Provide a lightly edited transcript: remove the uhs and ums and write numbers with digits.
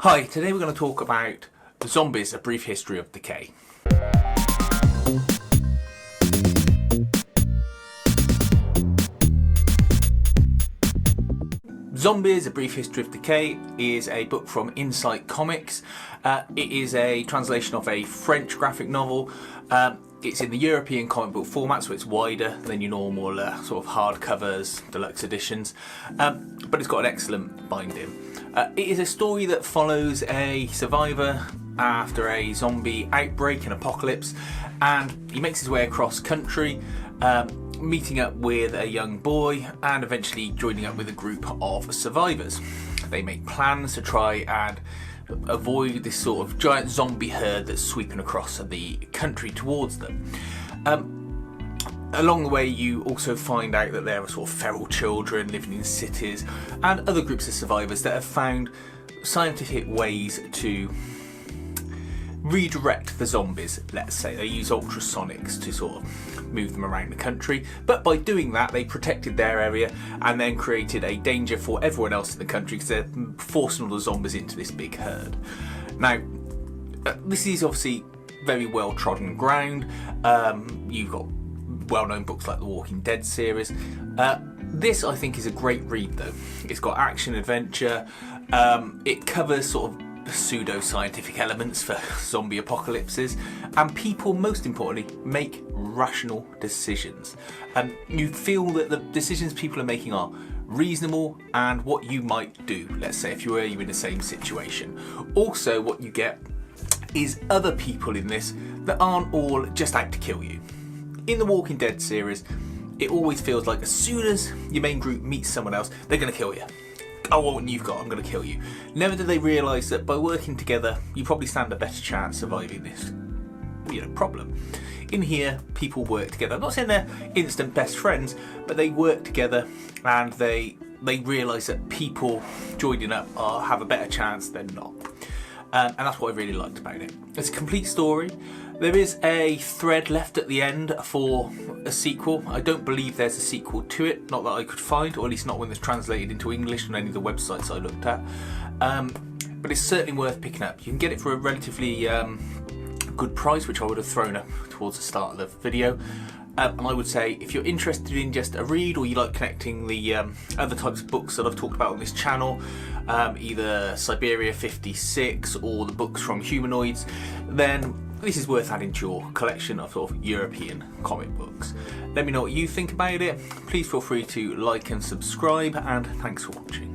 Hi, today we're going to talk about Zombies, A Brief History of Decay. Zombies, A Brief History of Decay is a book from Insight Comics. It is a translation of a French graphic novel. It's in the European comic book format, so it's wider than your normal sort of hardcovers, deluxe editions, but it's got an excellent binding. It is a story that follows a survivor after a zombie outbreak and apocalypse, and he makes his way across country, meeting up with a young boy and eventually joining up with a group of survivors. They make plans to try and avoid this sort of giant zombie herd that's sweeping across the country towards them. Along the way, you also find out that there are sort of feral children living in cities and other groups of survivors that have found scientific ways to redirect the zombies, let's say. They use ultrasonics to sort of move them around the country, but by doing that they protected their area and then created a danger for everyone else in the country because they're forcing all the zombies into this big herd. Now, this is obviously very well trodden ground. You've got well-known books like the Walking Dead series. This, I think, is a great read though. It's got action, adventure, it covers sort of pseudo-scientific elements for zombie apocalypses, and people, most importantly, make rational decisions. You feel that the decisions people are making are reasonable and what you might do, let's say, if you were in the same situation. Also, what you get is other people in this that aren't all just out to kill you. In the Walking Dead series, it always feels like as soon as your main group meets someone else, they're going to kill you. I want what you've got, I'm going to kill you. Never do they realise that by working together, you probably stand a better chance surviving this problem. In here, people work together. I'm not saying they're instant best friends, but they work together and they realise that people joining up have a better chance than not. And that's what I really liked about it. It's a complete story. There is a thread left at the end for a sequel. I don't believe there's a sequel to it, not that I could find, or at least not when it's translated into English on any of the websites I looked at. But it's certainly worth picking up. You can get it for a relatively good price, which I would have thrown up towards the start of the video. And I would say if you're interested in just a read, or you like connecting the other types of books that I've talked about on this channel, either Siberia 56 or the books from Humanoids, then this is worth adding to your collection of sort of European comic books. Let me know what you think about it. Please feel free to like and subscribe, and thanks for watching.